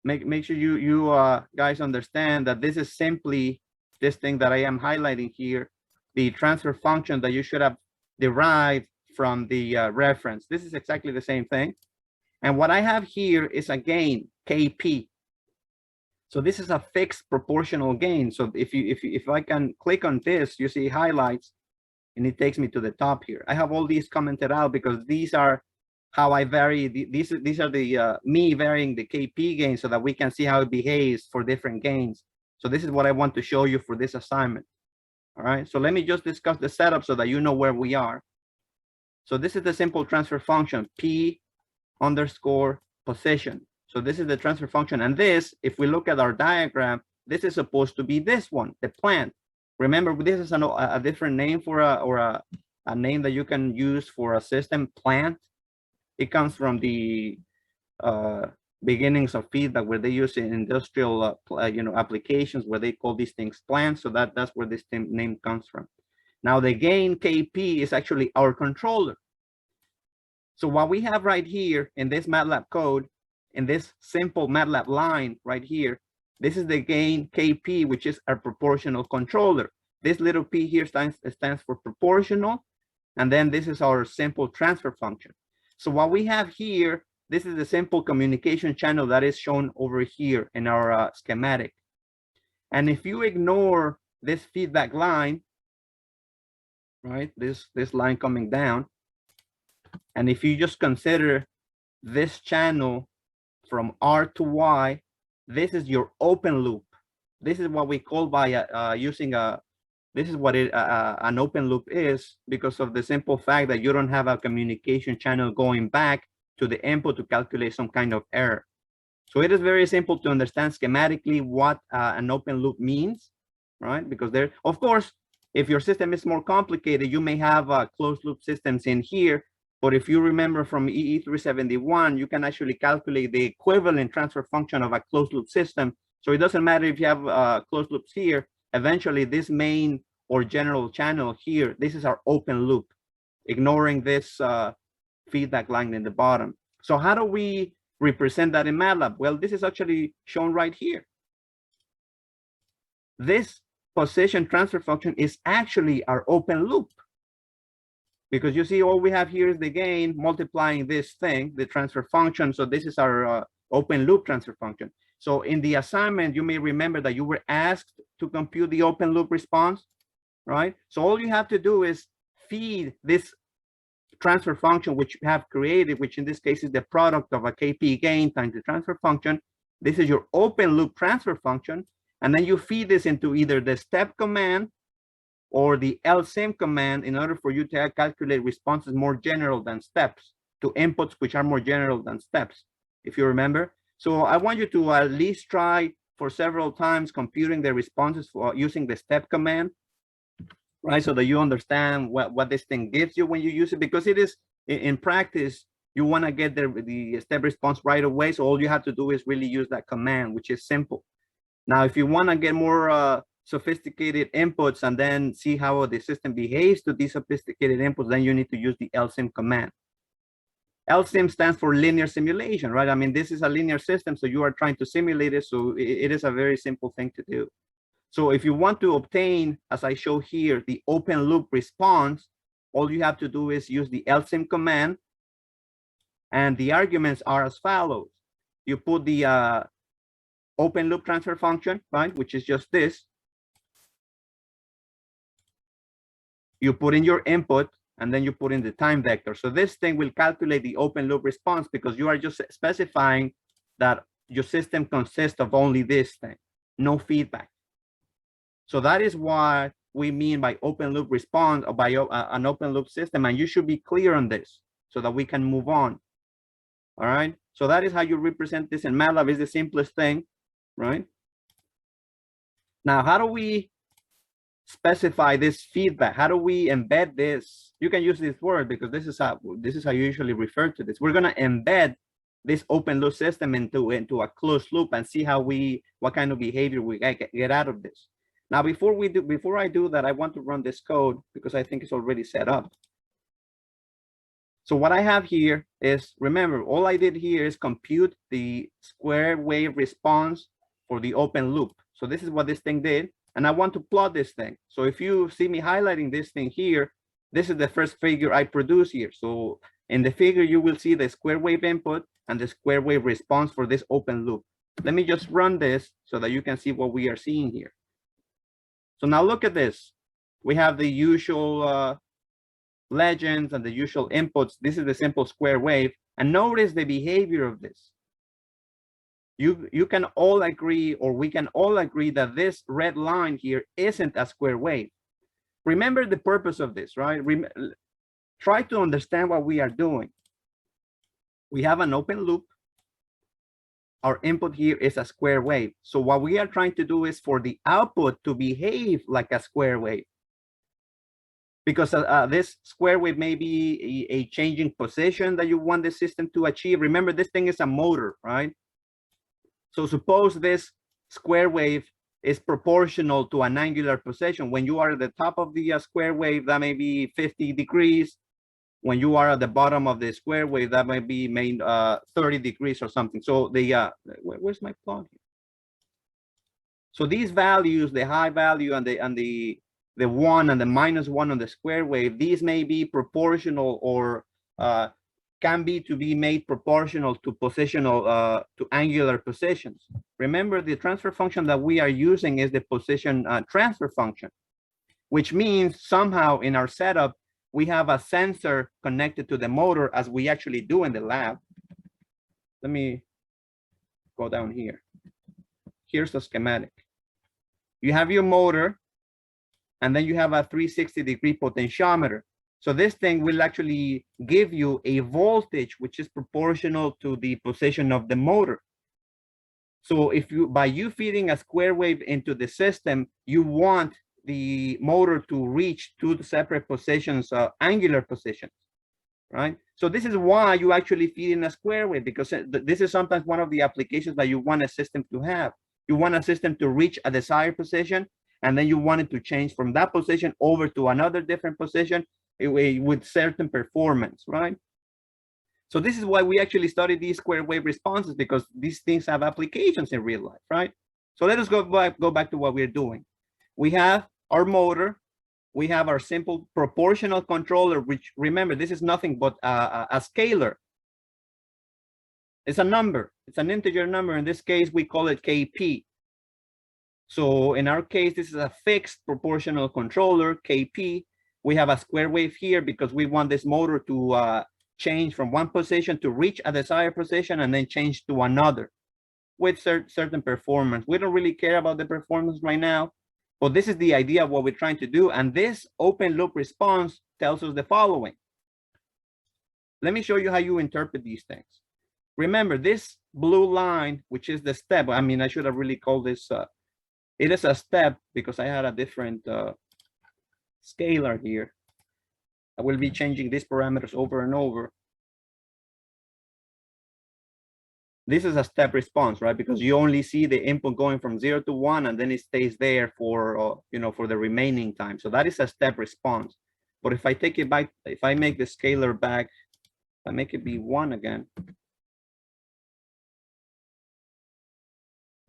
make sure you guys understand that this is simply this thing that I am highlighting here, the transfer function that you should have derived from the reference. This is exactly the same thing. And what I have here is a gain, Kp. So this is a fixed proportional gain. So if I can click on this, you see highlights, and it takes me to the top here. I have all these commented out because these are how I vary. These are the me varying the Kp gain so that we can see how it behaves for different gains. So this is what I want to show you for this assignment. All right. So let me just discuss the setup so that you know where we are. So this is the simple transfer function, P underscore position. So this is the transfer function. And this, if we look at our diagram, this is supposed to be this one, the plant. Remember, this is a different name for a name that you can use for a system, plant. It comes from the beginnings of feedback where they use in industrial applications where they call these things plants. So that's where this name comes from. Now the gain Kp is actually our controller. So what we have right here in this MATLAB code, in this simple MATLAB line right here, this is the gain Kp, which is our proportional controller. This little p here stands for proportional, and then this is our simple transfer function. So what we have here, this is the simple communication channel that is shown over here in our schematic. And if you ignore this feedback line, right, this line coming down, and if you just consider this channel from R to Y, this is your open loop. This is what we call by using this is what an open loop is, because of the simple fact that you don't have a communication channel going back to the input to calculate some kind of error. So it is very simple to understand schematically what an open loop means, right? Because there, of course, if your system is more complicated, you may have closed loop systems in here. But if you remember from EE 371, you can actually calculate the equivalent transfer function of a closed loop system. So it doesn't matter if you have closed loops here. Eventually, this main or general channel here, this is our open loop, ignoring this feedback line in the bottom. So how do we represent that in MATLAB? Well, this is actually shown right here. This position transfer function is actually our open loop, because you see all we have here is the gain multiplying this thing, the transfer function. So this is our open loop transfer function. So in the assignment, you may remember that you were asked to compute the open loop response, right? So all you have to do is feed this transfer function which you have created, which in this case is the product of a Kp gain times the transfer function. This is your open loop transfer function. And then you feed this into either the step command or the LSIM command in order for you to calculate responses more general than steps to inputs which are more general than steps, if you remember. So I want you to at least try for several times computing the responses for using the step command, right? So that you understand what this thing gives you when you use it, because it is in practice, you want to get the step response right away. So all you have to do is really use that command, which is simple. Now, if you want to get more sophisticated inputs and then see how the system behaves to these sophisticated inputs, then you need to use the LSIM command. LSIM stands for linear simulation, right? I mean, this is a linear system, so you are trying to simulate it. So it is a very simple thing to do. So if you want to obtain, as I show here, the open loop response, all you have to do is use the LSIM command. And the arguments are as follows. You put the open loop transfer function, right, which is just this. You put in your input, and then you put in the time vector. So this thing will calculate the open loop response because you are just specifying that your system consists of only this thing, no feedback. So that is what we mean by open loop response, or by an open loop system. And you should be clear on this so that we can move on. All right. So that is how you represent this in MATLAB. Is the simplest thing, right? Now, how do we specify this feedback? How do we embed this? You can use this word because this is how you usually refer to this. We're going to embed this open loop system into a closed loop and see what kind of behavior we get out of this. Now, before I do that, I want to run this code because I think it's already set up. So what I have here is, remember, all I did here is compute the square wave response for the open loop. So this is what this thing did. And I want to plot this thing. So if you see me highlighting this thing here, this is the first figure I produce here. So in the figure, you will see the square wave input and the square wave response for this open loop. Let me just run this so that you can see what we are seeing here. So now look at this. We have the usual legends and the usual inputs. This is the simple square wave. And notice the behavior of this. You can all agree, or we can all agree, that this red line here isn't a square wave. Remember the purpose of this, right? Try to understand what we are doing. We have an open loop. Our input here is a square wave. So what we are trying to do is for the output to behave like a square wave. Because this square wave may be a changing position that you want the system to achieve. Remember, this thing is a motor, right? So suppose this square wave is proportional to an angular position. When you are at the top of the square wave, that may be 50 degrees. When you are at the bottom of the square wave, that might be 30 degrees or something. So the where's my plot here? So these values, the high value and the 1 and the -1 on the square wave, these may be proportional or can be made proportional to positional to angular positions. Remember, the transfer function that we are using is the position transfer function, which means somehow in our setup we have a sensor connected to the motor, as we actually do in the lab. Let me go down here. Here's the schematic. You have your motor, and then you have a 360-degree potentiometer. So this thing will actually give you a voltage which is proportional to the position of the motor. So if you, by you feeding a square wave into the system, you want the motor to reach two separate positions, angular positions, right? So this is why you actually feed in a square wave, because this is sometimes one of the applications that you want a system to have. You want a system to reach a desired position, and then you want it to change from that position over to another different position with certain performance, right? So this is why we actually study these square wave responses, because these things have applications in real life, right? So let us go back to what we're doing. We have our motor, we have our simple proportional controller, which, remember, this is nothing but a scalar. It's a number, it's an integer number. In this case, we call it KP. So in our case, this is a fixed proportional controller, KP. We have a square wave here because we want this motor to change from one position to reach a desired position and then change to another with certain performance. We don't really care about the performance right now, but this is the idea of what we're trying to do. And this open loop response tells us the following. Let me show you how you interpret these things. Remember, this blue line, which is the step, I mean, I should have really called this, it is a step because I had a different scalar here. I will be changing these parameters over and over. This is a step response, right? Because you only see the input going from 0 to 1, and then it stays there for, for the remaining time. So that is a step response. But if I take it back, if I make the scalar back, I make it be 1 again.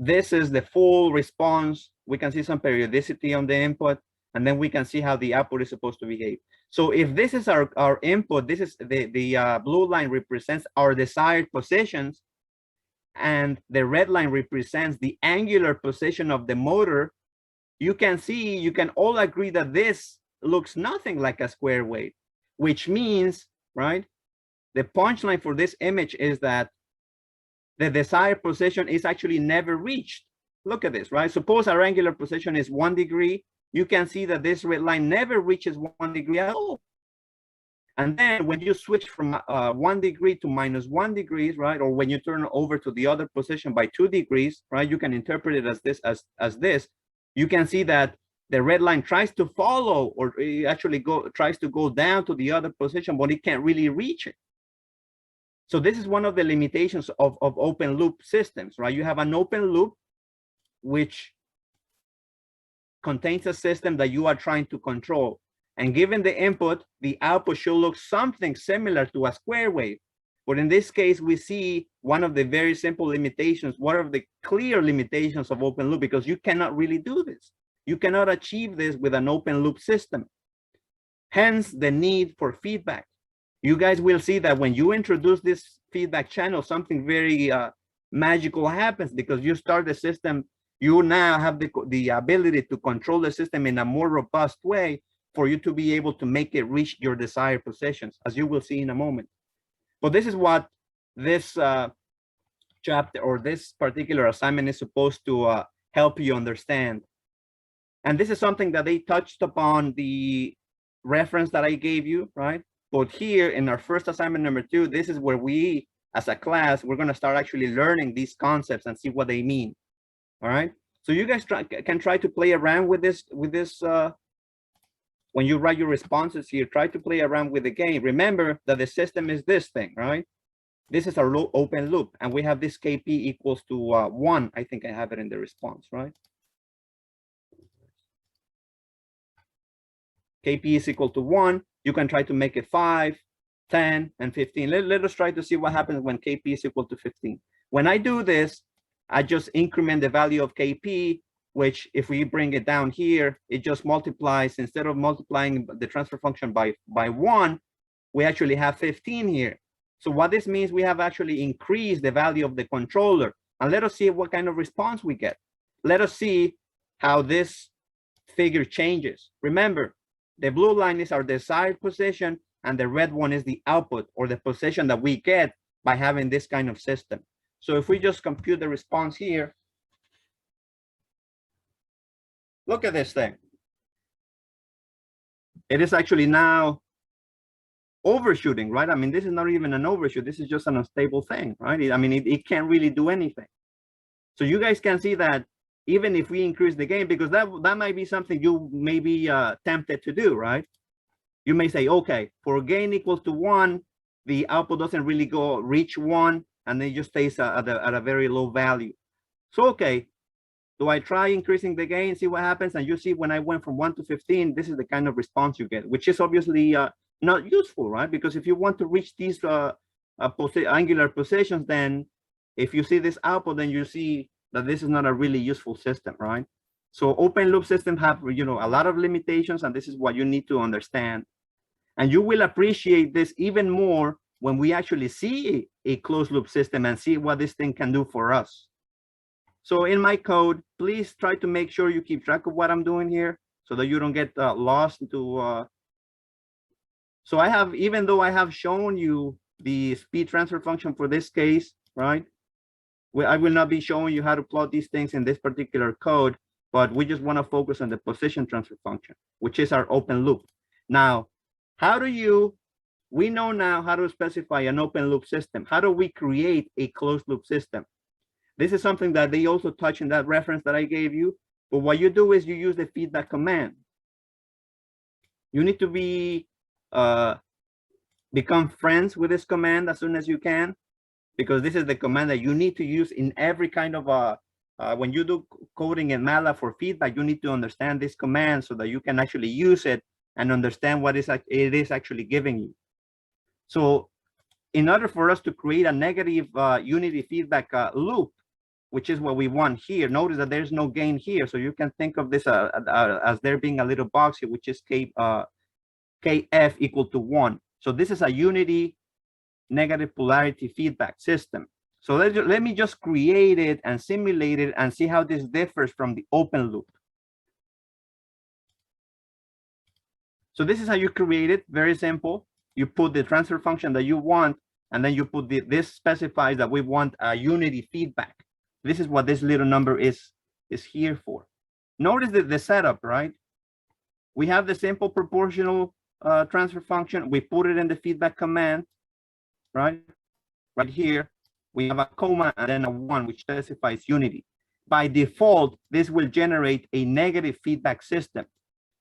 This is the full response. We can see some periodicity on the input, and then we can see how the output is supposed to behave. So if this is our input, this is the blue line represents our desired positions, and the red line represents the angular position of the motor. You can see, you can all agree that this looks nothing like a square wave, which means, right, the punchline for this image is that the desired position is actually never reached. Look at this, right? Suppose our angular position is 1 degree. You can see that this red line never reaches 1 degree at all. And then when you switch from 1 degree to -1 degrees, right? Or when you turn over to the other position by 2 degrees, right? You can interpret it as this, as this. You can see that the red line tries to follow, or it actually tries to go down to the other position, but it can't really reach it. So this is one of the limitations of open loop systems, right? You have an open loop which contains a system that you are trying to control. And given the input, the output should look something similar to a square wave. But in this case, we see one of the very simple limitations, one of the clear limitations of open loop, because you cannot really do this. You cannot achieve this with an open loop system. Hence the need for feedback. You guys will see that when you introduce this feedback channel, something very magical happens, because you start the system, you now have the ability to control the system in a more robust way for you to be able to make it reach your desired positions, as you will see in a moment. But this is what this chapter or this particular assignment is supposed to help you understand. And this is something that they touched upon the reference that I gave you, right? But here in our first assignment number 2, this is where we, as a class, we're going to start actually learning these concepts and see what they mean. All right. So you guys can try to play around with this, when you write your responses here, try to play around with the game. Remember that the system is this thing, right? This is our open loop, and we have this KP equals to 1. I think I have it in the response, right? KP is equal to 1. You can try to make it 5, 10, and 15. Let us try to see what happens when KP is equal to 15. When I do this, I just increment the value of KP, which if we bring it down here, it just multiplies. Instead of multiplying the transfer function by 1, we actually have 15 here. So what this means, we have actually increased the value of the controller. And let us see what kind of response we get. Let us see how this figure changes. Remember, the blue line is our desired position, and the red one is the output, or the position that we get by having this kind of system. So if we just compute the response here, look at this thing. It is actually now overshooting, right? I mean, this is not even an overshoot. This is just an unstable thing, right? I mean, it can't really do anything. So you guys can see that even if we increase the gain, because that might be something you may be tempted to do, right? You may say, okay, for gain equals to 1, the output doesn't really reach 1, and then it just stays at a very low value. So, okay, do I try increasing the gain, see what happens? And you see when I went from 1 to 15, this is the kind of response you get, which is obviously not useful, right? Because if you want to reach these angular positions, then if you see this output, then you see that this is not a really useful system, right? So open loop systems have, a lot of limitations, and this is what you need to understand. And you will appreciate this even more when we actually see a closed loop system and see what this thing can do for us. So in my code, please try to make sure you keep track of what I'm doing here so that you don't get lost into. So I have, even though I have shown you the speed transfer function for this case, right? I will not be showing you how to plot these things in this particular code, but we just want to focus on the position transfer function, which is our open loop. Now, we know now how to specify an open loop system. How do we create a closed loop system? This is something that they also touch in that reference that I gave you. But what you do is you use the feedback command. You need to become friends with this command as soon as you can, because this is the command that you need to use in every kind of when you do coding in MATLAB for feedback. You need to understand this command so that you can actually use it and understand what it is actually giving you. So in order for us to create a negative unity feedback loop, which is what we want here, notice that there's no gain here. So you can think of this as there being a little box here, which is KF equal to 1. So this is a unity negative polarity feedback system. So let me just create it and simulate it and see how this differs from the open loop. So this is how you create it. Very simple. You put the transfer function that you want, and then you put this specifies that we want a unity feedback. This is what this little number is here for. Notice the setup, right? We have the simple proportional transfer function. We put it in the feedback command, right? Right here, we have a comma and then a 1, which specifies unity. By default, this will generate a negative feedback system.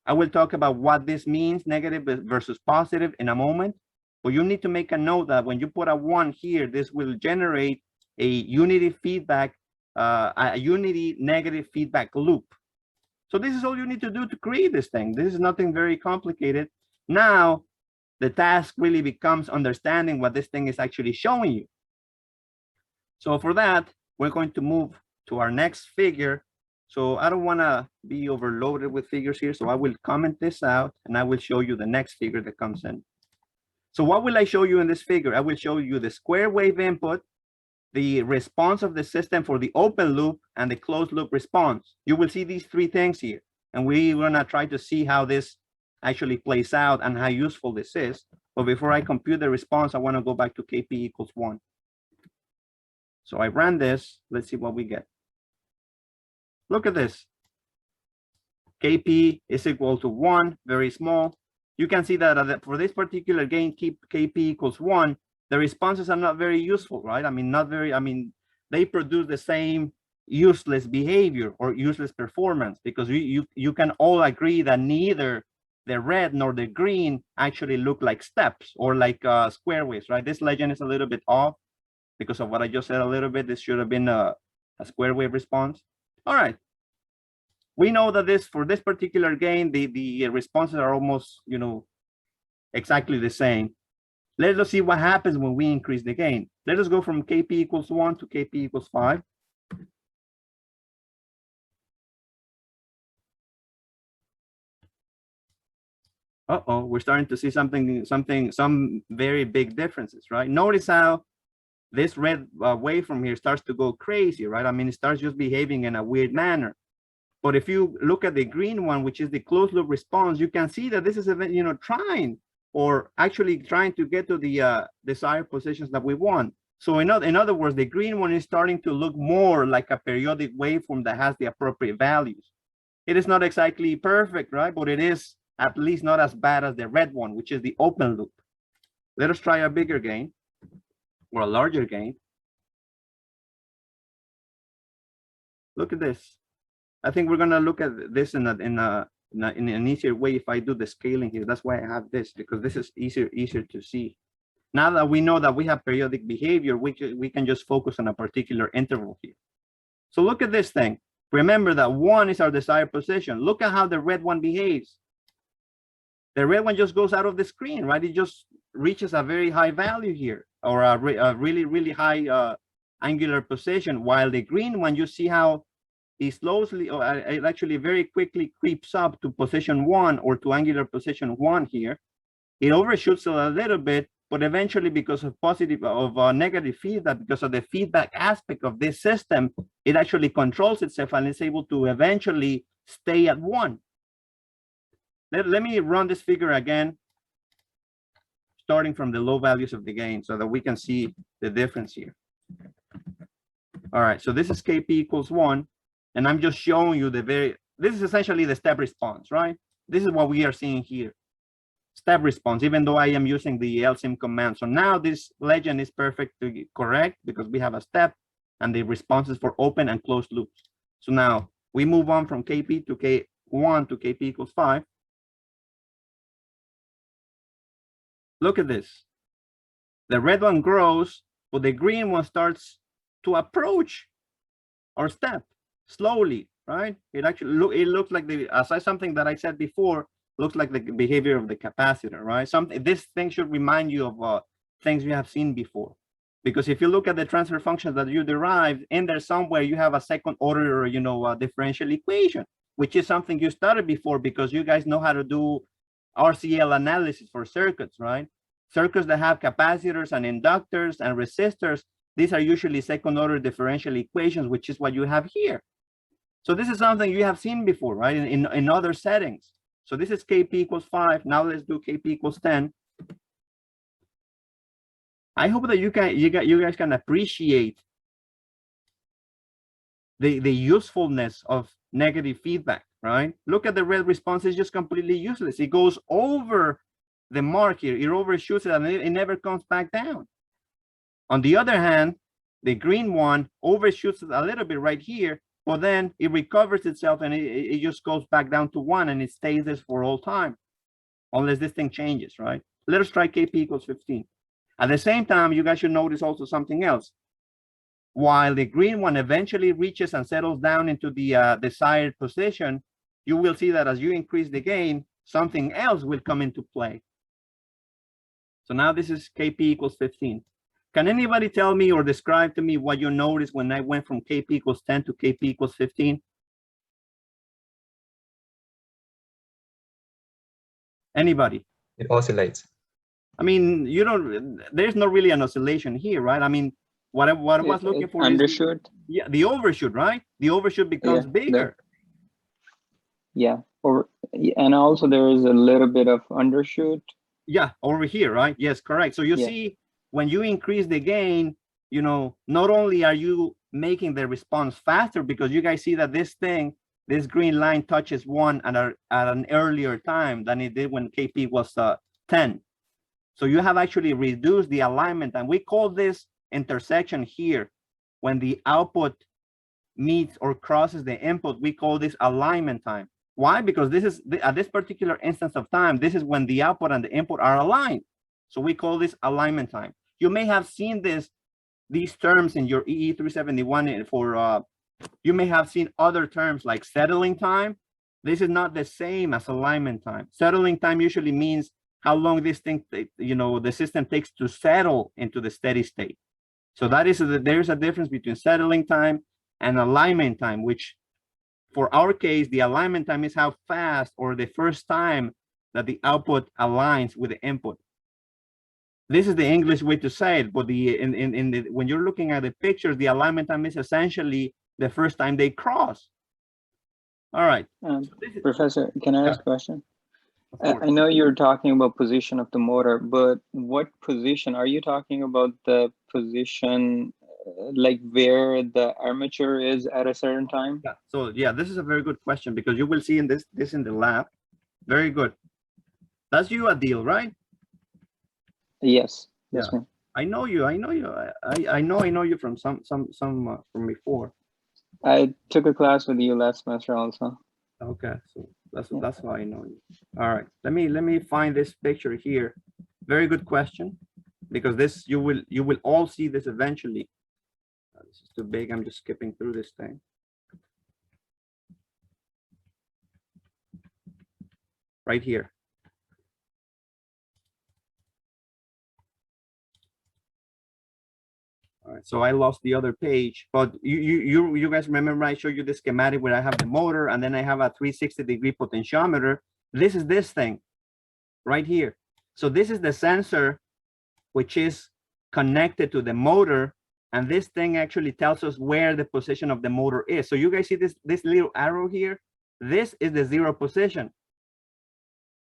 I will talk about what this means, negative versus positive, in a moment. But you need to make a note that when you put a 1 here, this will generate a unity feedback, a unity negative feedback loop. So this is all you need to do to create this thing. This is nothing very complicated. Now, the task really becomes understanding what this thing is actually showing you. So for that, we're going to move to our next figure. So I don't want to be overloaded with figures here. So I will comment this out and I will show you the next figure that comes in. So what will I show you in this figure? I will show you the square wave input, the response of the system for the open loop, and the closed loop response. You will see these three things here. And we're going to try to see how this actually plays out and how useful this is. But before I compute the response, I want to go back to KP equals 1. So I ran this. Let's see what we get. Look at this. KP is equal to 1, very small. You can see that for this particular gain, KP equals 1, the responses are not very useful, right? I mean, they produce the same useless behavior or useless performance, because you can all agree that neither the red nor the green actually look like steps or like square waves, right? This legend is a little bit off because of what I just said a little bit. This should have been a square wave response. All right. We know that for this particular gain, the responses are almost, exactly the same. Let us see what happens when we increase the gain. Let us go from KP equals 1 to KP equals 5. Uh-oh, we're starting to see some very big differences, right? Notice how this red wave from here starts to go crazy, right? I mean, it starts just behaving in a weird manner. But if you look at the green one, which is the closed loop response, you can see that this is trying, or actually trying to get to the desired positions that we want. So in other words, the green one is starting to look more like a periodic waveform that has the appropriate values. It is not exactly perfect, right? But it is at least not as bad as the red one, which is the open loop. Let us try a bigger gain or a larger gain. Look at this. I think we're gonna look at this in an easier way if I do the scaling here. That's why I have this, because this is easier to see. Now that we know that we have periodic behavior, we can just focus on a particular interval here. So look at this thing. Remember that 1 is our desired position. Look at how the red one behaves. The red one just goes out of the screen, right? It just reaches a very high value here, or a really, really high angular position, while the green one, you see how it slowly, or it actually very quickly creeps up to position 1 or to angular position 1 here. It overshoots a little bit, but eventually, because of negative feedback, because of the feedback aspect of this system, it actually controls itself and is able to eventually stay at 1. Let me run this figure again, starting from the low values of the gain, so that we can see the difference here. All right, so this is KP equals 1. And I'm just showing you this is essentially the step response, right? This is what we are seeing here. Step response, even though I am using the LSIM command. So now this legend is perfectly correct because we have a step and the responses for open and closed loops. So now we move on from KP to K1 to KP equals 5. Look at this. The red one grows, but the green one starts to approach our step slowly, right? It looks like something that I said before, looks like the behavior of the capacitor, right? This thing should remind you of things you have seen before. Because if you look at the transfer functions that you derived, in there somewhere you have a second order, differential equation, which is something you started before, because you guys know how to do RCL analysis for circuits, right? Circuits that have capacitors and inductors and resistors, these are usually second order differential equations, which is what you have here. So this is something you have seen before, right? In other settings. So this is KP equals 5. Now let's do KP equals 10. I hope that you guys can appreciate the usefulness of negative feedback, right? Look at the red response, is just completely useless. It goes over the mark here, it overshoots it, and it never comes back down. On the other hand, the green one overshoots it a little bit right here, but then it recovers itself and it just goes back down to 1, and it stays this for all time, unless this thing changes, right? Let us try KP equals 15. At the same time, you guys should notice also something else. While the green one eventually reaches and settles down into the desired position, you will see that as you increase the gain, something else will come into play. So now this is KP equals 15. Can anybody tell me or describe to me what you noticed when I went from KP equals 10 to KP equals 15? Anybody? It oscillates. I mean, you don't, there's not really an oscillation here, right? I mean, what I was looking for undershoot. is, yeah, the overshoot, right? The overshoot becomes bigger. Yeah, and also there is a little bit of undershoot. Yeah, over here, right? Yes, correct. So you see, when you increase the gain, you know, not only are you making the response faster, because you guys see that this thing, this green line touches 1 at an earlier time than it did when KP was 10. So you have actually reduced the alignment, and we call this intersection here. When the output meets or crosses the input, we call this alignment time. Why? Because this is, at this particular instance of time, this is when the output and the input are aligned. So we call this alignment time. You may have seen these terms in your EE 371 for, you may have seen other terms like settling time. This is not the same as alignment time. Settling time usually means how long this thing, you know, the system takes to settle into the steady state. So that is, there's a difference between settling time and alignment time, which for our case, the alignment time is how fast or the first time that the output aligns with the input. This is the English way to say it, but when you're looking at the pictures, the alignment time is essentially the first time they cross. All right. Professor, can I ask a question? I know you're talking about position of the motor, but what position are you talking about? The position like where the armature is at a certain time? Yeah. So yeah, this is a very good question, because you will see in this in the lab. Very good. That's you, Adil, right? Yes. Yeah. Yes, ma'am. I know you. I know you. I know you from some from before. I took a class with you last semester also. Okay, so that's how I know you. All right, let me find this picture here. Very good question, because this you will all see this eventually. This is too big. I'm just skipping through this thing. Right here. All right, so I lost the other page, but you guys remember I showed you the schematic where I have the motor and then I have a 360-degree potentiometer. This is this thing right here. So this is the sensor, which is connected to the motor, and this thing actually tells us where the position of the motor is. So you guys see this little arrow here? This is the 0 position.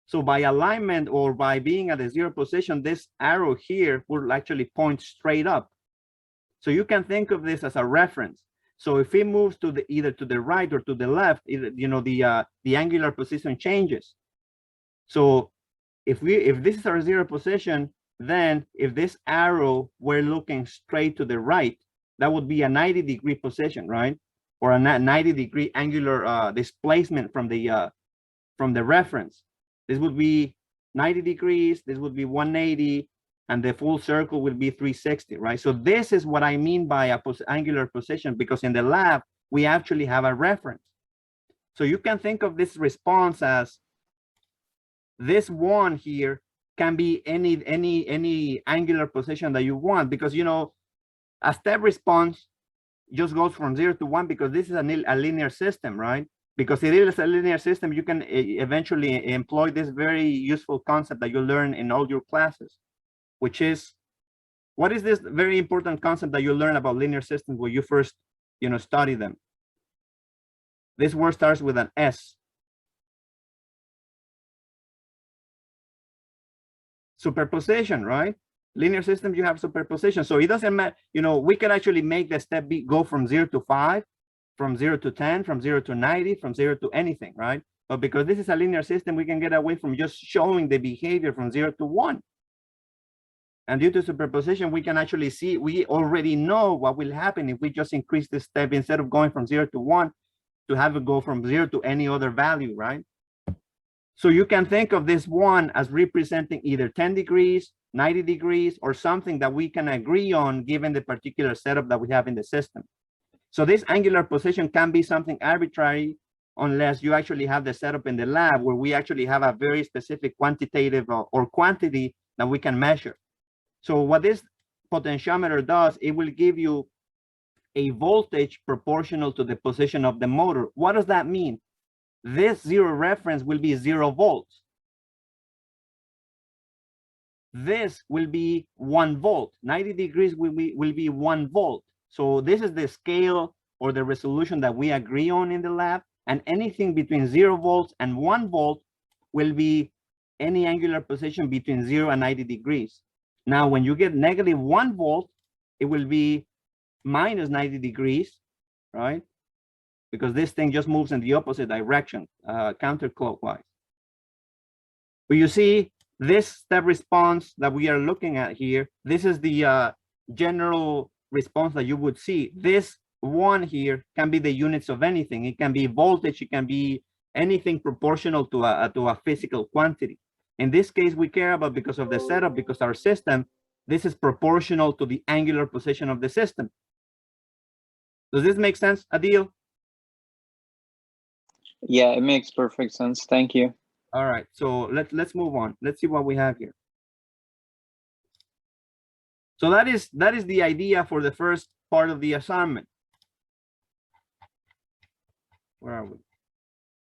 So by alignment or by being at the 0 position, this arrow here will actually point straight up. So you can think of this as a reference. So if it moves to the either to the right or to the left, you know, the angular position changes. So if this is our 0 position, then if this arrow were looking straight to the right, that would be a 90-degree position, right? Or a 90-degree angular displacement from the reference. This would be 90 degrees. This would be 180. And the full circle will be 360, right? So this is what I mean by a angular position, because in the lab, we actually have a reference. So you can think of this response as this one here can be any angular position that you want, because, you know, a step response just goes from 0 to 1 because this is a linear system, right? Because it is a linear system, you can eventually employ this very useful concept that you learn in all your classes, which is, what is this very important concept that you learn about linear systems when you first, you know, study them? This word starts with an S. Superposition, right? Linear systems, you have superposition. So it doesn't matter, you know, we can actually make the step go from 0 to 5, from 0 to 10, from 0 to 90, from 0 to anything, right? But because this is a linear system, we can get away from just showing the behavior from 0 to 1. And due to superposition, we can actually see, we already know what will happen if we just increase this step, instead of going from 0 to 1, to have it go from 0 to any other value, right? So you can think of this one as representing either 10 degrees, 90 degrees, or something that we can agree on given the particular setup that we have in the system. So this angular position can be something arbitrary, unless you actually have the setup in the lab where we actually have a very specific quantitative or quantity that we can measure. So what this potentiometer does, it will give you a voltage proportional to the position of the motor. What does that mean? This zero reference will be 0 volts. This will be 1 volt. 90 degrees will be 1 volt. So this is the scale or the resolution that we agree on in the lab. And anything between 0 volts and 1 volt will be any angular position between 0 and 90 degrees. Now, when you get negative 1 volt, it will be minus 90 degrees, right? Because this thing just moves in the opposite direction, counterclockwise. But you see, this step response that we are looking at here, this is the general response that you would see. This one here can be the units of anything. It can be voltage, it can be anything proportional to a physical quantity. In this case, we care about, because of the setup, because our system, this is proportional to the angular position of the system. Does this make sense, Adil? Yeah, it makes perfect sense. Thank you. All right, so let's move on. Let's see what we have here. So that is the idea for the first part of the assignment. Where are we?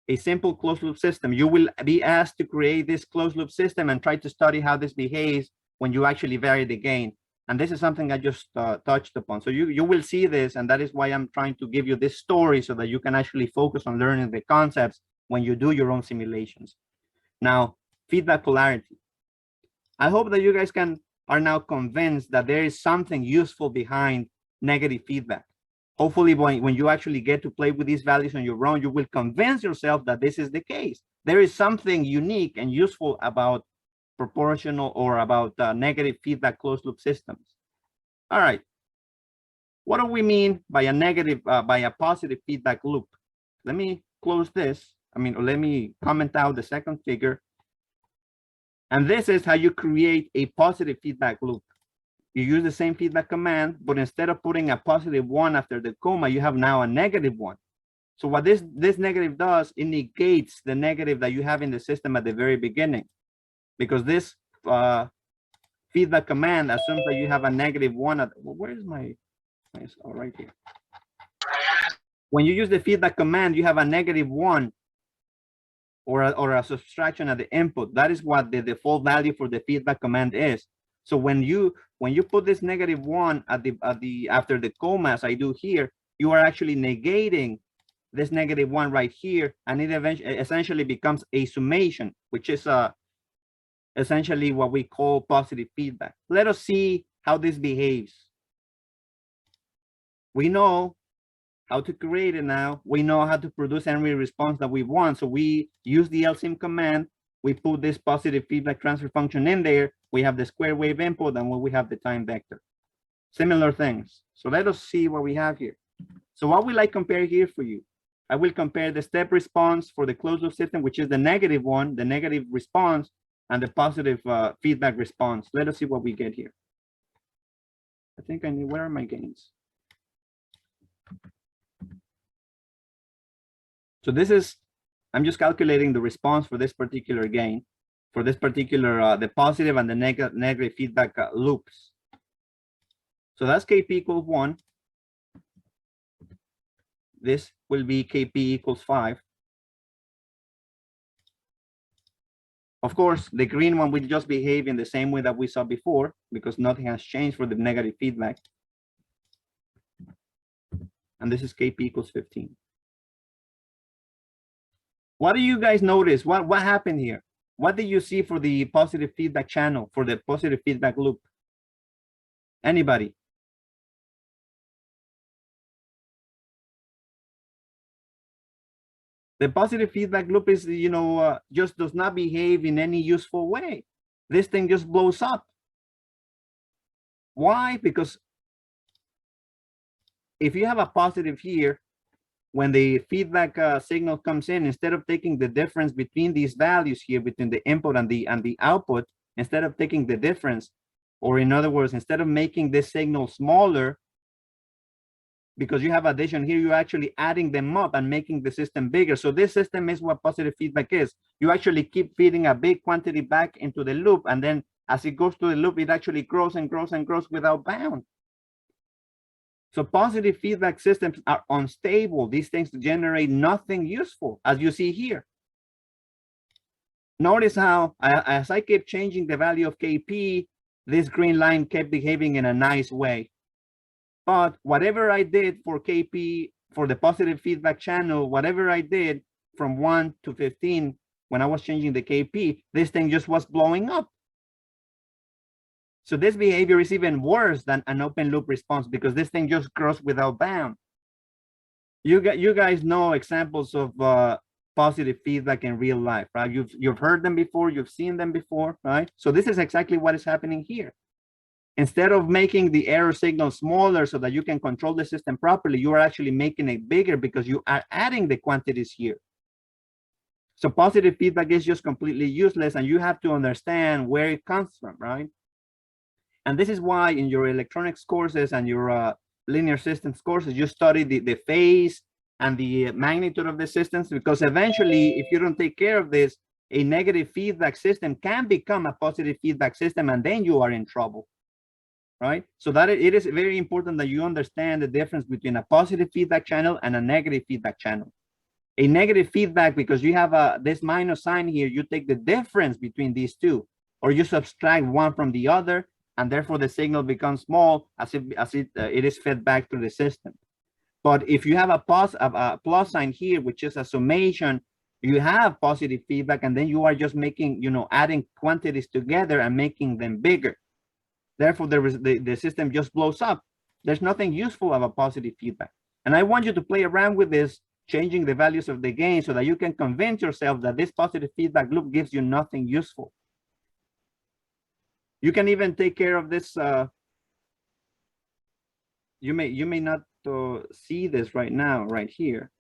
A simple closed loop system. You will be asked to create this closed loop system and try to study how this behaves when you actually vary the gain. And this is something I just touched upon. So you will see this, and that is why I'm trying to give you this story so that you can actually focus on learning the concepts when you do your own simulations. Now, feedback polarity. I hope that you guys are now convinced that there is something useful behind negative feedback. Hopefully, when you actually get to play with these values on your own, you will convince yourself that this is the case. There is something unique and useful about proportional or about negative feedback closed loop systems. All right. What do we mean by a negative, by a positive feedback loop? Let me close this. Let me comment out the second figure. And this is how you create a positive feedback loop. You use the same feedback command, but instead of putting a positive 1 after the comma, you have now a negative 1. So what this negative does, it negates the negative that you have in the system at the very beginning, because this feedback command assumes that you have a negative 1. Where is my oh, right here. When you use the feedback command, you have a negative 1 or a subtraction at the input. That is what the default value for the feedback command is. So when you put this negative 1 after the comma, as I do here, you are actually negating this negative 1 right here, and it essentially becomes a summation, which is essentially what we call positive feedback. Let us see how this behaves. We know how to create it now. We know how to produce any response that we want. So we use the LSIM command. We put this positive feedback transfer function in there. We have the square wave input, and we have the time vector. Similar things. So let us see what we have here. So what will I compare here for you? I will compare the step response for the closed loop system, which is the negative one, the negative response, and the positive feedback response. Let us see what we get here. I think I need, where are my gains? So this is, I'm just calculating the response for this particular gain, for this particular, the positive and the negative feedback loops. So that's Kp equals 1. This will be Kp equals 5. Of course, the green one will just behave in the same way that we saw before, because nothing has changed for the negative feedback. And this is Kp equals 15. What do you guys notice? What happened here? What did you see for the positive feedback channel, for the positive feedback loop? Anybody? The positive feedback loop is, just does not behave in any useful way. This thing just blows up. Why? Because if you have a positive here, when the feedback signal comes in, instead of taking the difference between these values here, between the input and the output, instead of taking the difference, or in other words, instead of making this signal smaller, because you have addition here, you're actually adding them up and making the system bigger. So this system is what positive feedback is. You actually keep feeding a big quantity back into the loop, and then as it goes to the loop, it actually grows and grows and grows without bound. So positive feedback systems are unstable. These things generate nothing useful, as you see here. Notice how, as I kept changing the value of KP, this green line kept behaving in a nice way. But whatever I did for KP, for the positive feedback channel, whatever I did from 1 to 15, when I was changing the KP, this thing just was blowing up. So this behavior is even worse than an open loop response, because this thing just grows without bound. You guys know examples of positive feedback in real life, right? You've heard them before, you've seen them before, right? So this is exactly what is happening here. Instead of making the error signal smaller so that you can control the system properly, you are actually making it bigger because you are adding the quantities here. So positive feedback is just completely useless, and you have to understand where it comes from, right? And this is why in your electronics courses and your linear systems courses, you study the phase and the magnitude of the systems, because eventually, if you don't take care of this, a negative feedback system can become a positive feedback system, and then you are in trouble, right? So that it is very important that you understand the difference between a positive feedback channel and a negative feedback channel. A negative feedback, because you have this minus sign here, you take the difference between these two, or you subtract one from the other, and therefore the signal becomes small as it is fed back to the system. But if you have a plus sign here, which is a summation, you have positive feedback, and then you are just making, adding quantities together and making them bigger. Therefore, the system just blows up. There's nothing useful about positive feedback. And I want you to play around with this, changing the values of the gain so that you can convince yourself that this positive feedback loop gives you nothing useful. You can even take care of this. You may not see this right now, right here,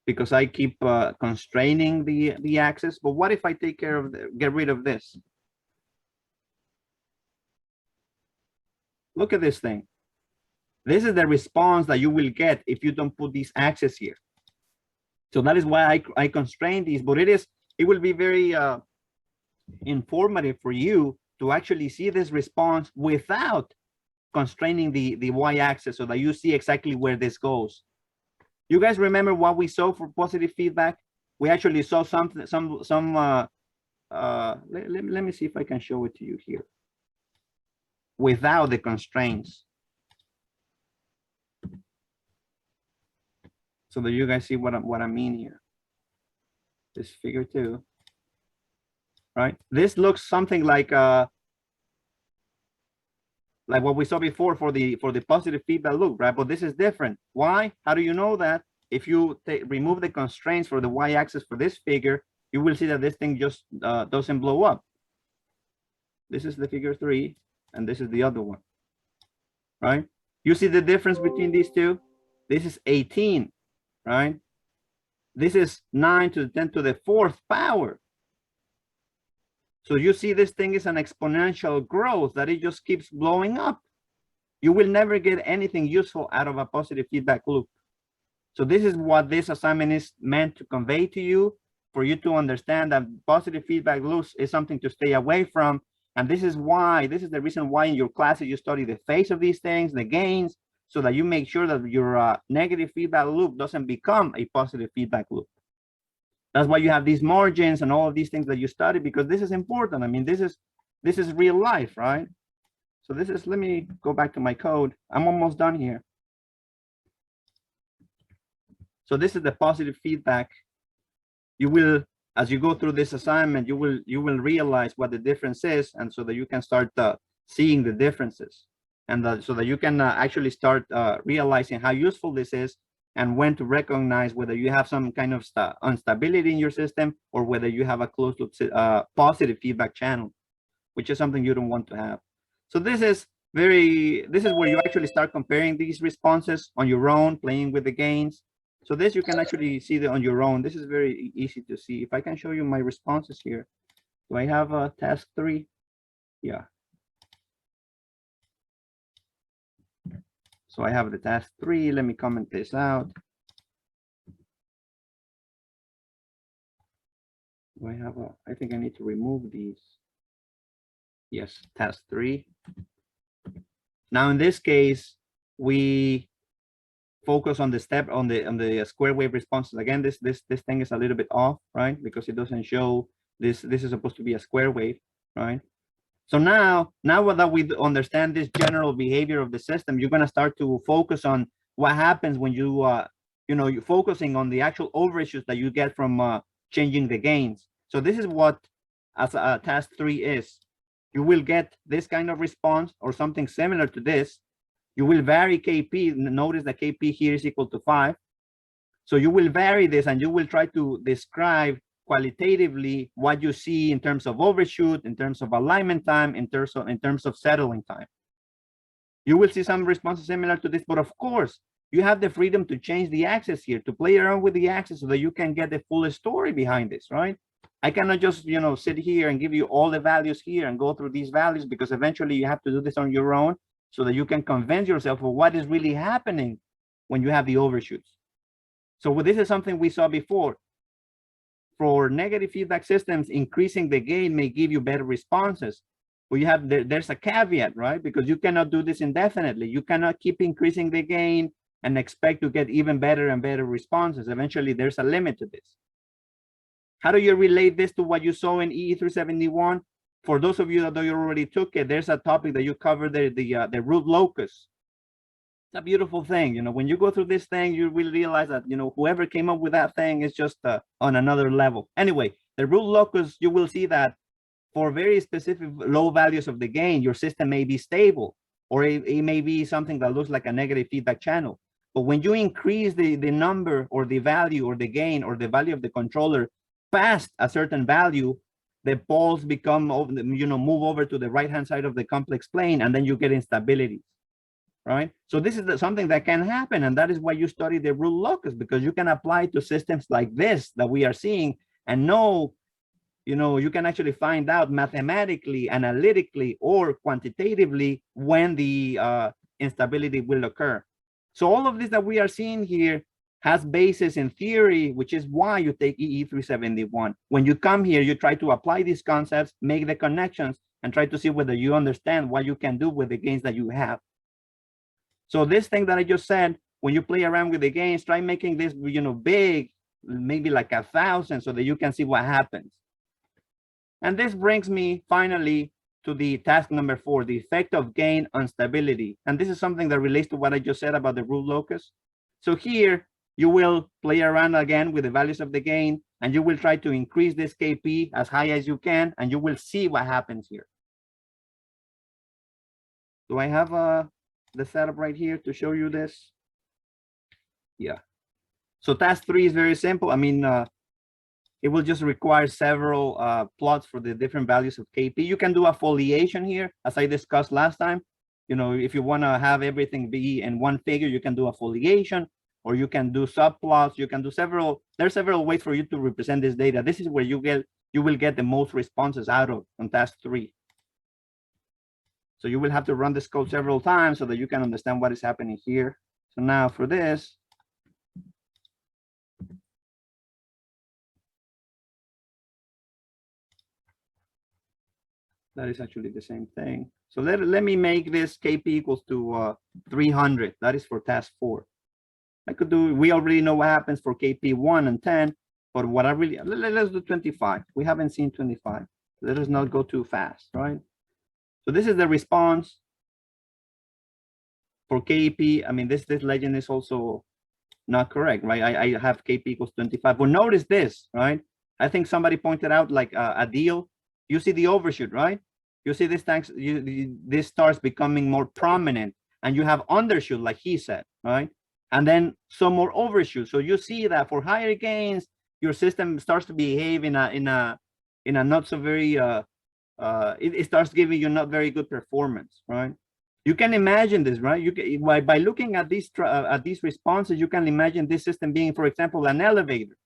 because I keep constraining the axis. But what if I take care of get rid of this? Look at this thing. This is the response that you will get if you don't put these axes here. So that is why I constrain these, but it will be very informative for you to actually see this response without constraining the y-axis, so that you see exactly where this goes. You guys remember what we saw for positive feedback? We actually saw something, let me see if I can show it to you here without the constraints, so that you guys see what I mean here. This figure 2, right? This looks something like what we saw before for the positive feedback loop, right? But this is different. Why? How do you know that? If you remove the constraints for the y-axis for this figure, you will see that this thing just doesn't blow up. This is the figure 3, and this is the other one, right? You see the difference between these two? This is 18, right? This is 9 to the 10 to the 4th power. So you see this thing is an exponential growth, that it just keeps blowing up. You will never get anything useful out of a positive feedback loop. So this is what this assignment is meant to convey to you, for you to understand that positive feedback loops is something to stay away from. And this is the reason why in your classes you study the phase of these things, the gains, so that you make sure that your negative feedback loop doesn't become a positive feedback loop. That's why you have these margins and all of these things that you study, because this is important. I mean, this is real life, right? So this is, let me go back to my code. I'm almost done here. So this is the positive feedback. You will, as you go through this assignment, you will realize what the difference is, and so that you can start seeing the differences, and so that you can actually start realizing how useful this is, and when to recognize whether you have some kind of instability in your system, or whether you have a closed loop positive feedback channel, which is something you don't want to have. So this is where you actually start comparing these responses on your own, playing with the gains. So this you can actually see on your own. This is very easy to see. If I can show you my responses here. Do I have a task 3? Yeah. So I have the task 3. Let me comment this out. Do I have a, I think I need to remove these. Yes, task 3. Now in this case, we focus on the step on the square wave responses. Again, this thing is a little bit off, right? Because it doesn't show this. This is supposed to be a square wave, right? So now that we understand this general behavior of the system, you're going to start to focus on what happens when you, you're focusing on the actual overshoots that you get from changing the gains. So this is what as task 3 is. You will get this kind of response or something similar to this. You will vary KP. Notice that KP here is equal to 5. So you will vary this and you will try to describe qualitatively what you see in terms of overshoot, in terms of alignment time, in terms of settling time. You will see some responses similar to this, but of course, you have the freedom to change the axis here, to play around with the axis so that you can get the full story behind this, right? I cannot just, sit here and give you all the values here and go through these values, because eventually you have to do this on your own so that you can convince yourself of what is really happening when you have the overshoots. So this is something we saw before. For negative feedback systems, increasing the gain may give you better responses. But you have there's a caveat, right? Because you cannot do this indefinitely. You cannot keep increasing the gain and expect to get even better and better responses. Eventually, there's a limit to this. How do you relate this to what you saw in EE371? For those of you that already took it, there's a topic that you covered, the root locus. It's a beautiful thing. When you go through this thing, you will realize that, whoever came up with that thing is just on another level. Anyway, the root locus, you will see that for very specific low values of the gain, your system may be stable, or it may be something that looks like a negative feedback channel. But when you increase the number or the value or the gain or the value of the controller past a certain value, the poles become, move over to the right-hand side of the complex plane, and then you get instability, right? So this is something that can happen, and that is why you study the root locus, because you can apply to systems like this that we are seeing and know, you can actually find out mathematically, analytically, or quantitatively when the instability will occur. So all of this that we are seeing here has basis in theory, which is why you take EE371. When you come here, you try to apply these concepts, make the connections, and try to see whether you understand what you can do with the gains that you have. So this thing that I just said, when you play around with the gains, try making this, big, maybe like 1,000, so that you can see what happens. And this brings me finally to the task number 4, the effect of gain on stability. And this is something that relates to what I just said about the root locus. So here, you will play around again with the values of the gain, and you will try to increase this KP as high as you can, and you will see what happens here. Do I have the setup right here to show you this? Yeah. So task 3 is very simple. I mean, it will just require several plots for the different values of KP. You can do a foliation here, as I discussed last time. If you want to have everything be in one figure, you can do a foliation, or you can do subplots. You can do there's several ways for you to represent this data. This is where you will get the most responses out of on task 3. So you will have to run this code several times so that you can understand what is happening here. So now for this, that is actually the same thing. So let me make this KP equals to 300. That is for task 4. I could do, we already know what happens for KP 1 and 10, but what I really, let's do 25. We haven't seen 25. Let us not go too fast, right? So this is the response for KP. I mean, this legend is also not correct, right? I have KP equals 25. But notice this, right? I think somebody pointed out like a deal. You see the overshoot, right? You see this this starts becoming more prominent, and you have undershoot, like he said, right? And then some more overshoot. So you see that for higher gains, your system starts to behave in a not so very it starts giving you not very good performance, right? You can imagine this, right? You can, by looking at these responses, you can imagine this system being, for example, an elevator.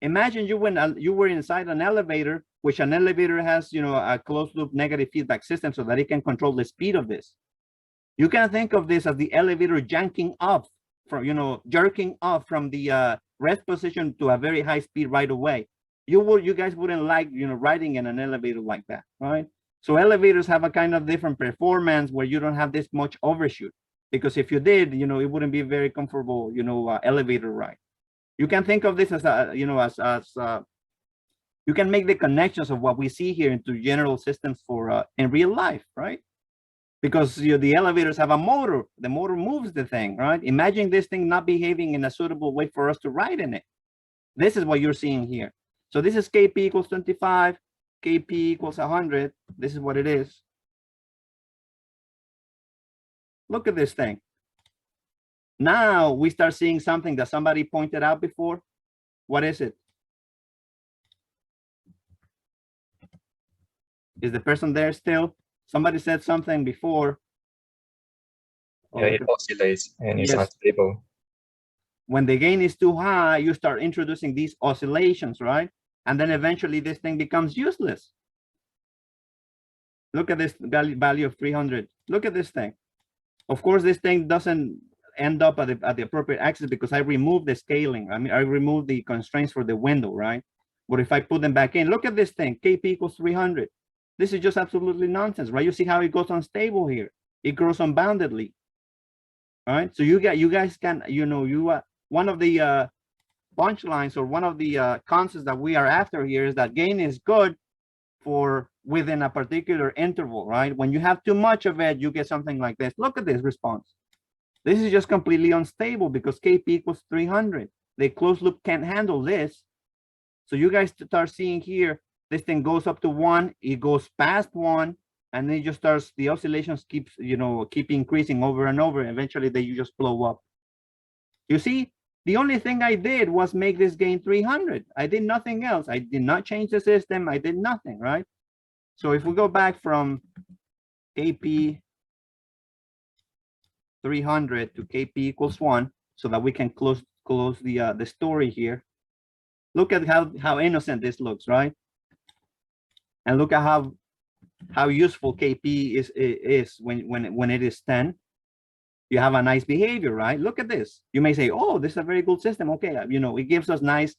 Imagine you were inside an elevator, which an elevator has, a closed loop negative feedback system so that it can control the speed of this. You can think of this as the elevator janking off from, jerking off from the rest position to a very high speed right away. You guys wouldn't like, riding in an elevator like that, right? So elevators have a kind of different performance where you don't have this much overshoot, because if you did, it wouldn't be a very comfortable, elevator ride. You can think of this as a, you can make the connections of what we see here into general systems for in real life, right? Because the elevators have a motor. The motor moves the thing, right? Imagine this thing not behaving in a suitable way for us to ride in it. This is what you're seeing here. So this is Kp equals 25, Kp equals 100. This is what it is. Look at this thing. Now we start seeing something that somebody pointed out before. What is it? Is the person there still? Somebody said something before. Yeah, it oscillates and it's Yes. unstable. When the gain is too high, you start introducing these oscillations, right? And then eventually this thing becomes useless. Look at this value of 300. Look at this thing. Of course, this thing doesn't end up at the appropriate axis because I removed the scaling. I mean, I removed the constraints for the window, right? But if I put them back in, look at this thing, Kp equals 300. This is just absolutely nonsense, right? You see how it goes unstable here. It grows unboundedly. All right. So you guys can, one of the punchlines or one of the concepts that we are after here is that gain is good for within a particular interval, right? When you have too much of it, you get something like this. Look at this response. This is just completely unstable because Kp equals 300. The closed loop can't handle this. So you guys start seeing here, this thing goes up to 1, it goes past 1, and then it just starts, the oscillations keep increasing over and over. Eventually they just blow up. You see, the only thing I did was make this gain 300. I did nothing else. I did not change the system. I did nothing, right? So if we go back from Kp 300 to Kp equals 1, so that we can close the story here. Look at how innocent this looks, right? And look at how useful Kp is when it is 10. You have a nice behavior, right? Look at this. You may say, oh, this is a very good system. Okay, it gives us nice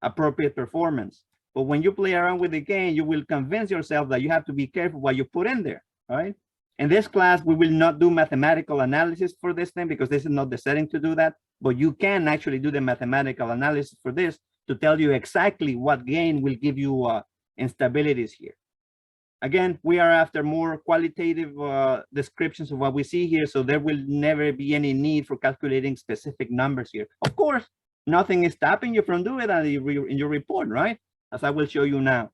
appropriate performance. But when you play around with the gain, you will convince yourself that you have to be careful what you put in there, right? In this class, we will not do mathematical analysis for this thing because this is not the setting to do that. But you can actually do the mathematical analysis for this to tell you exactly what gain will give you instabilities here. Again, we are after more qualitative descriptions of what we see here, so there will never be any need for calculating specific numbers here. Of course, nothing is stopping you from doing that in your report, right? As I will show you now.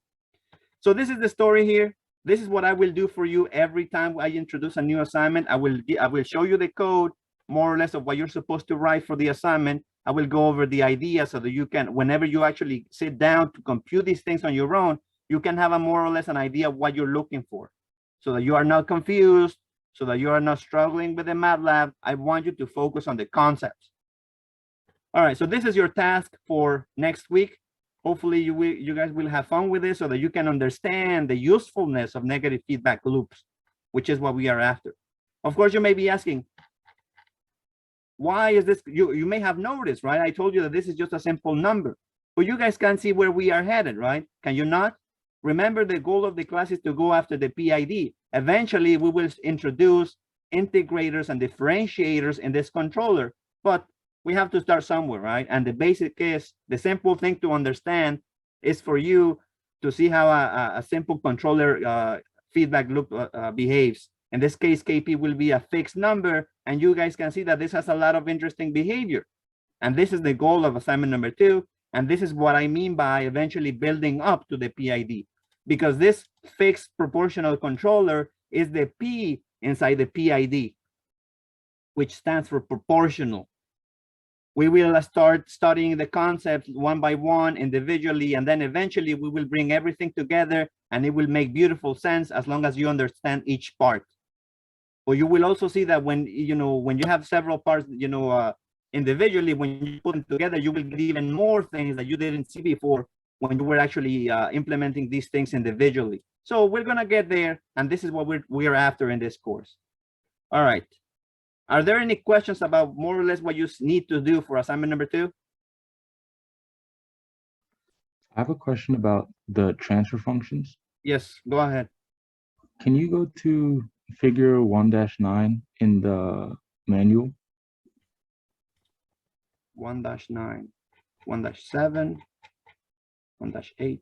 So this is the story here. This is what I will do for you every time I introduce a new assignment. I will show you the code, more or less, of what you're supposed to write for the assignment. I will go over the idea so that you can, whenever you actually sit down to compute these things on your own, you can have a more or less an idea of what you're looking for, so that you are not confused, so that you are not struggling with the MATLAB. I want you to focus on the concepts. All right, so this is your task for next week. Hopefully you guys will have fun with this so that you can understand the usefulness of negative feedback loops, which is what we are after. Of course, you may be asking, why is this? You may have noticed, right? I told you that this is just a simple number, but you guys can see where we are headed, right? Can you not? Remember, the goal of the class is to go after the PID. Eventually, we will introduce integrators and differentiators in this controller, but we have to start somewhere, right? And the basic is, the simple thing to understand is for you to see how a simple controller feedback loop behaves. In this case, Kp will be a fixed number, and you guys can see that this has a lot of interesting behavior. And this is the goal of assignment number 2. And this is what I mean by eventually building up to the PID, because this fixed proportional controller is the P inside the PID, which stands for proportional. We will start studying the concepts one by one individually, and then eventually we will bring everything together and it will make beautiful sense as long as you understand each part. But you will also see that when you have several parts, individually, when you put them together, you will get even more things that you didn't see before when you were actually implementing these things individually. So we're gonna get there, and this is what we're after in this course. All right. Are there any questions about more or less what you need to do for assignment number 2? I have a question about the transfer functions. Yes, go ahead. Can you go to figure 1-9 in the manual? 1-9, 1-7, 1-8.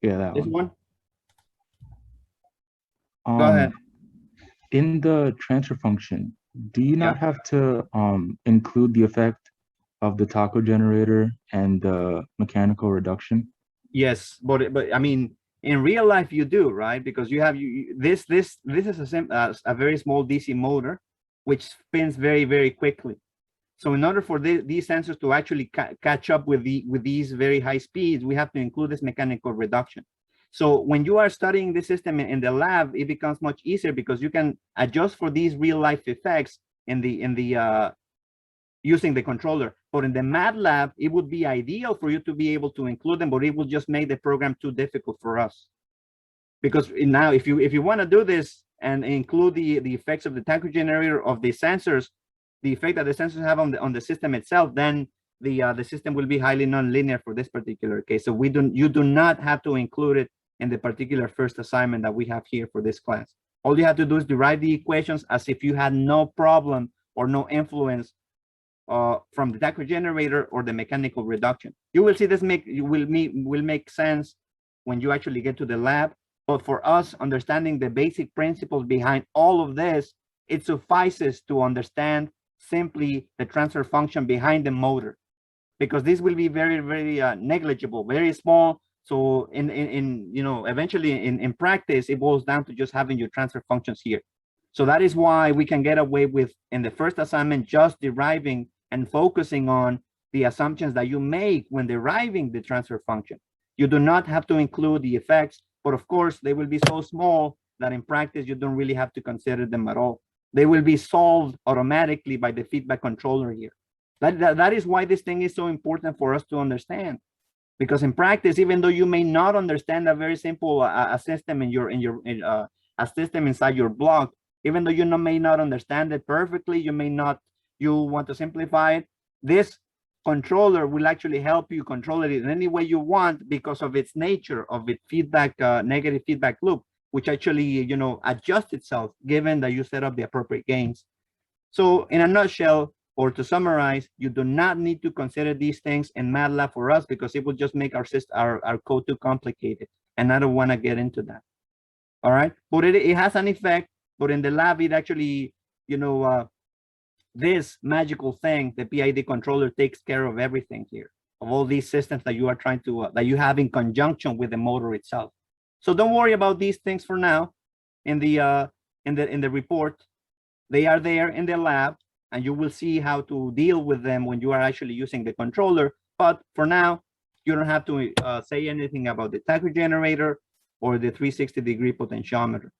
Yeah, that This one. Go ahead. In the transfer function, do you not Yeah. have to include the effect of the taco generator and the mechanical reduction? Yes, but I mean, in real life you do, right? Because you have this is a very small DC motor, which spins very quickly. So in order for these sensors to actually catch up with these very high speeds, we have to include this mechanical reduction. So when you are studying the system in the lab, it becomes much easier because you can adjust for these real life effects in the using the controller. But in the MATLAB, it would be ideal for you to be able to include them, but it will just make the program too difficult for us. Because now, if you want to do this and include the effects of the taco generator of the sensors, the effect that the sensors have on the system itself, then the system will be highly nonlinear for this particular case. So you do not have to include it in the particular first assignment that we have here for this class. All you have to do is derive the equations as if you had no problem or no influence from the taco generator or the mechanical reduction. You will see this will make sense when you actually get to the lab. But for us, understanding the basic principles behind all of this, it suffices to understand simply the transfer function behind the motor, because this will be very negligible, very small. So eventually in practice, it boils down to just having your transfer functions here. So that is why we can get away with, in the first assignment, just deriving and focusing on the assumptions that you make when deriving the transfer function. You do not have to include the effects, but of course, they will be so small that in practice, you don't really have to consider them at all. They will be solved automatically by the feedback controller here. That is why this thing is so important for us to understand. Because in practice, even though you may not understand a very simple a system a system inside your block, even though you may not understand it perfectly, you want to simplify it, this controller will actually help you control it in any way you want because of its nature of its feedback, negative feedback loop, which actually, adjusts itself given that you set up the appropriate gains. So in a nutshell, or to summarize, you do not need to consider these things in MATLAB for us because it will just make our code too complicated. And I don't want to get into that. All right. But it has an effect, but in the lab, it actually, this magical thing, the PID controller takes care of everything here, of all these systems that you are trying to, that you have in conjunction with the motor itself. So don't worry about these things for now. In the report, they are there in the lab, and you will see how to deal with them when you are actually using the controller. But for now, you don't have to say anything about the taco generator or the 360-degree potentiometer.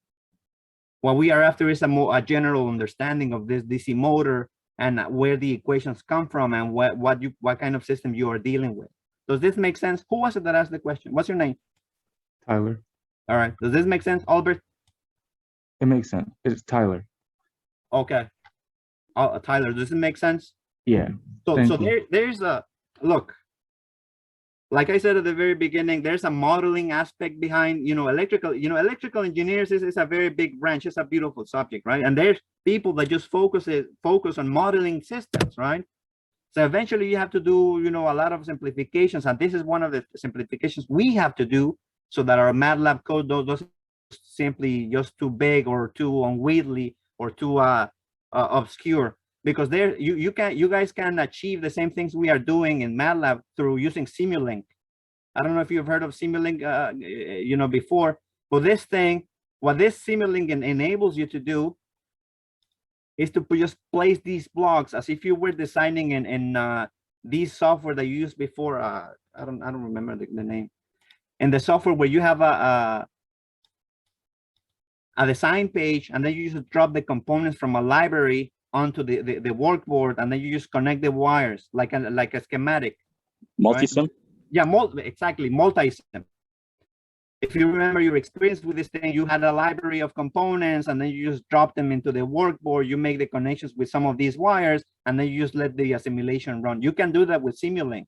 What we are after is a general understanding of this DC motor and where the equations come from and what kind of system you are dealing with. Does this make sense? Who was it that asked the question? What's your name? Tyler. All right. Does this make sense, Albert? It makes sense. It's Tyler. Okay. Tyler, does it make sense? Yeah. So there's a look. Like I said at the very beginning, there's a modeling aspect behind, electrical engineers is a very big branch. It's a beautiful subject, right? And there's people that just focus on modeling systems, right? So eventually you have to do, a lot of simplifications. And this is one of the simplifications we have to do so that our MATLAB code doesn't simply just too big or too unwieldy or too obscure. Because there you guys can achieve the same things we are doing in MATLAB through using Simulink. I don't know if you've heard of Simulink before, but what this Simulink enables you to do is to just place these blocks as if you were designing in these software that you used before. I don't remember the name. In the software where you have a design page, and then you just drop the components from a library onto the workboard, and then you just connect the wires like a schematic. Multisim? Right? Yeah, exactly, multisim. If you remember your experience with this thing, you had a library of components and then you just drop them into the workboard. You make the connections with some of these wires and then you just let the simulation run. You can do that with Simulink.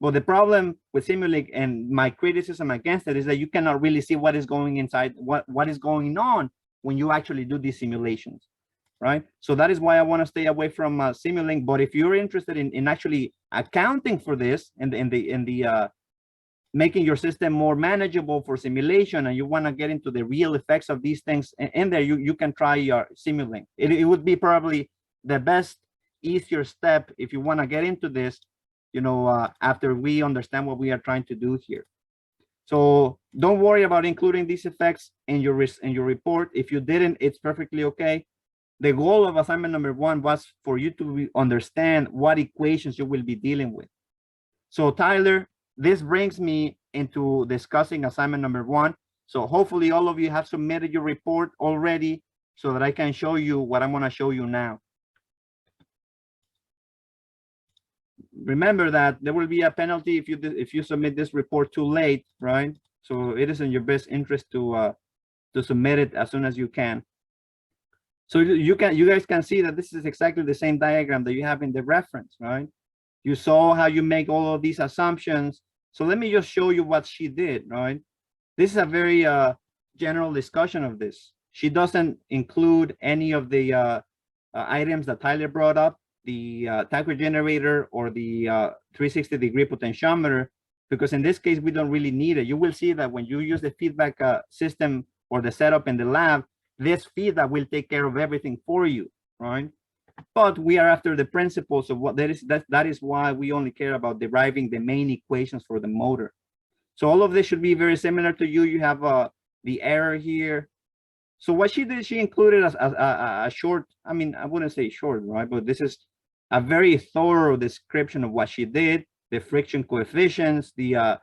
But the problem with Simulink and my criticism against it is that you cannot really see what is going inside, what is going on when you actually do these simulations, right? So that is why I want to stay away from Simulink. But if you're interested in actually accounting for this and in the making your system more manageable for simulation, and you want to get into the real effects of these things in there, you can try your Simulink. It would be probably the best, easier step if you want to get into this, you know, after we understand what we are trying to do here. So don't worry about including these effects in your report. If you didn't, it's perfectly okay. The goal of assignment number 1 was for you to understand what equations you will be dealing with. So Tyler, this brings me into discussing assignment number 1. So hopefully all of you have submitted your report already so that I can show you what I'm going to show you now. Remember that there will be a penalty if you submit this report too late, right? So it is in your best interest to submit it as soon as you can. So you guys can see that this is exactly the same diagram that you have in the reference, right? You saw how you make all of these assumptions. So let me just show you what she did, right? This is a very general discussion of this. She doesn't include any of the items that Tyler brought up, the tacho generator or the 360-degree potentiometer, because in this case, we don't really need it. You will see that when you use the feedback system or the setup in the lab, this feedback will take care of everything for you, right? But we are after the principles of what that is why we only care about deriving the main equations for the motor. So all of this should be very similar to you. You have the error here. So what she did, she included a short, I mean, I wouldn't say short, right? But this is a very thorough description of what she did, the friction coefficients, the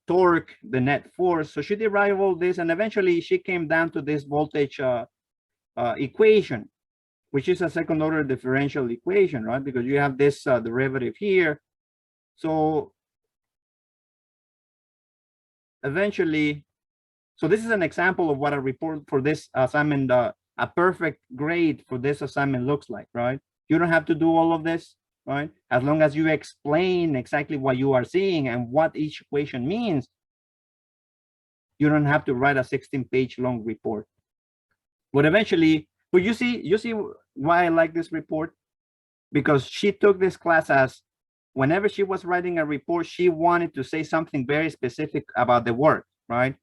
torque, the net force. So she derived all this, and eventually she came down to this voltage equation, which is a second order differential equation, right? Because you have this derivative here. So eventually, so this is an example of what a report for this assignment, a perfect grade for this assignment looks like, right? You don't have to do all of this, right? As long as you explain exactly what you are seeing and what each equation means, you don't have to write a 16-page long report. But eventually, but you see why I like this report? Because she took this class as, whenever she was writing a report, she wanted to say something very specific about the work, right?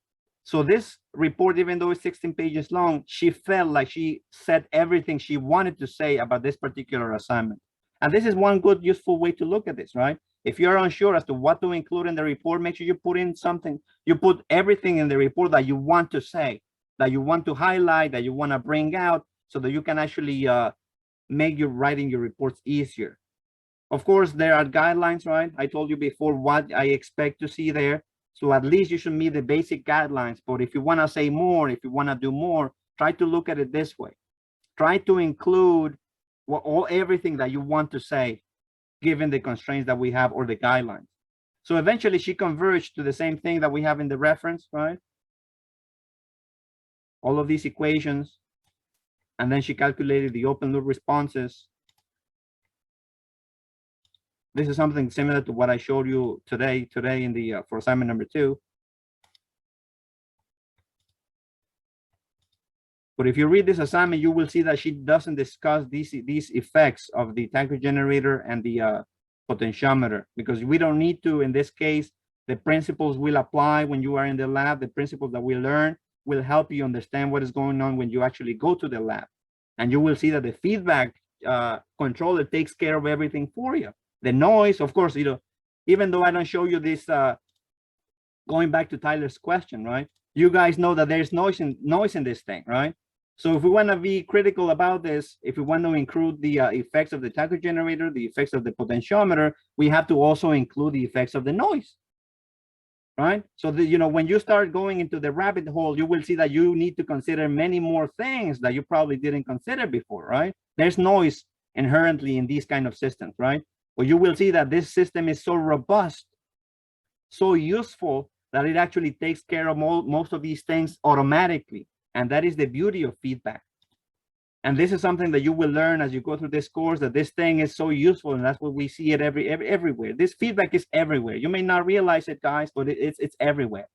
So this report, even though it's 16 pages long, she felt like she said everything she wanted to say about this particular assignment. And this is one good, useful way to look at this, right? If you're unsure as to what to include in the report, make sure you put in something, you put everything in the report that you want to say, that you want to highlight, that you want to bring out, so that you can actually make your writing your reports easier. Of course, there are guidelines, right? I told you before what I expect to see there. So at least you should meet the basic guidelines. But if you want to say more, if you want to do more, try to look at it this way. Try to include everything that you want to say, given the constraints that we have or the guidelines. So eventually she converged to the same thing that we have in the reference, right? All of these equations. And then she calculated the open loop responses. This is something similar to what I showed you today in the for assignment number 2. But if you read this assignment, you will see that she doesn't discuss these effects of the tacho generator and the potentiometer, because we don't need to. In this case, the principles will apply when you are in the lab. The principles that we learn will help you understand what is going on when you actually go to the lab. And you will see that the feedback controller takes care of everything for you. The noise, of course, you know, even though I don't show you this, going back to Tyler's question, right? You guys know that there's noise in this thing, right? So if we want to be critical about this, if we want to include the effects of the tacho generator, the effects of the potentiometer, we have to also include the effects of the noise, right? So you know, when you start going into the rabbit hole, you will see that you need to consider many more things that you probably didn't consider before, right? There's noise inherently in these kind of systems, right? But you will see that this system is so robust, so useful, that it actually takes care of most of these things automatically. And that is the beauty of feedback. And this is something that you will learn as you go through this course, that this thing is so useful, and that's what we see it everywhere. This feedback is everywhere. You may not realize it, guys, but it's everywhere.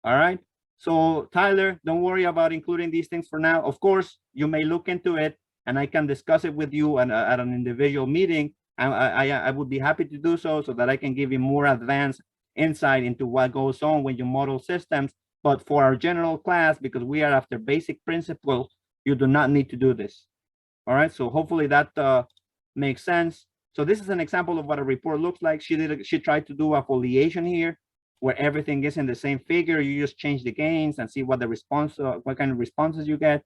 All right. So Tyler, don't worry about including these things for now. Of course, you may look into it, and I can discuss it with you at an individual meeting. I would be happy to do so that I can give you more advanced insight into what goes on when you model systems. But for our general class, because we are after basic principles, you do not need to do this. All right. So hopefully that makes sense. So this is an example of what a report looks like. She tried to do a foliation here, where everything is in the same figure. You just change the gains and see what the response, what kind of responses you get.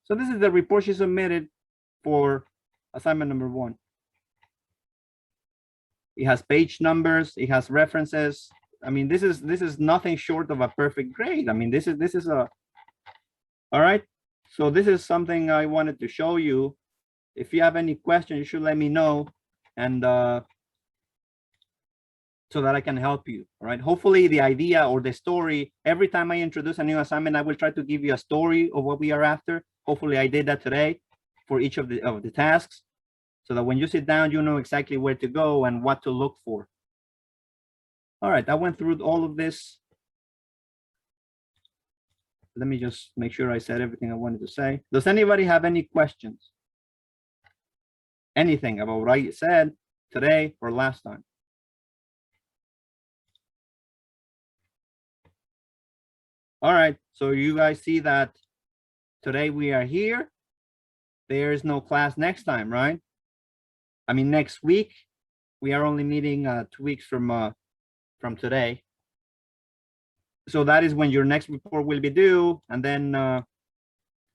So this is the report she submitted for assignment number 1. It has page numbers. It has references. I mean, this is nothing short of a perfect grade. I mean, this is a, all right. So this is something I wanted to show you. If you have any questions, you should let me know, and so that I can help you. All right. Hopefully the idea or the story, every time I introduce a new assignment, I will try to give you a story of what we are after. Hopefully I did that today for each of the tasks, so that when you sit down, you know exactly where to go and what to look for. All right, I went through all of this. Let me just make sure I said everything I wanted to say. Does anybody have any questions? Anything about what I said today or last time? All right, so you guys see that today we are here. There is no class next time, right? I mean, next week. We are only meeting 2 weeks from today. So that is when your next report will be due. And then,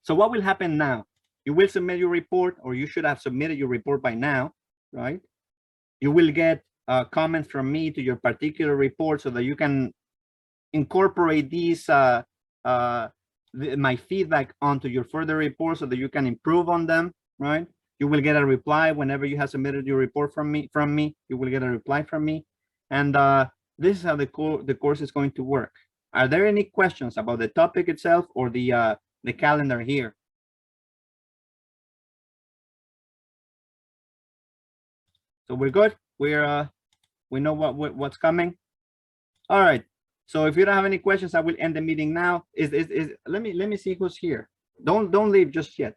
so what will happen now? You will submit your report, or you should have submitted your report by now, right? You will get comments from me to your particular report, so that you can incorporate these my feedback onto your further report, so that you can improve on them, right? You will get a reply whenever you have submitted your report from me. You will get a reply from me, and this is how the course is going to work. Are there any questions about the topic itself or the calendar here? So we're good. We know what's coming. All right. So if you don't have any questions, I will end the meeting now. Let me see who's here. Don't leave just yet.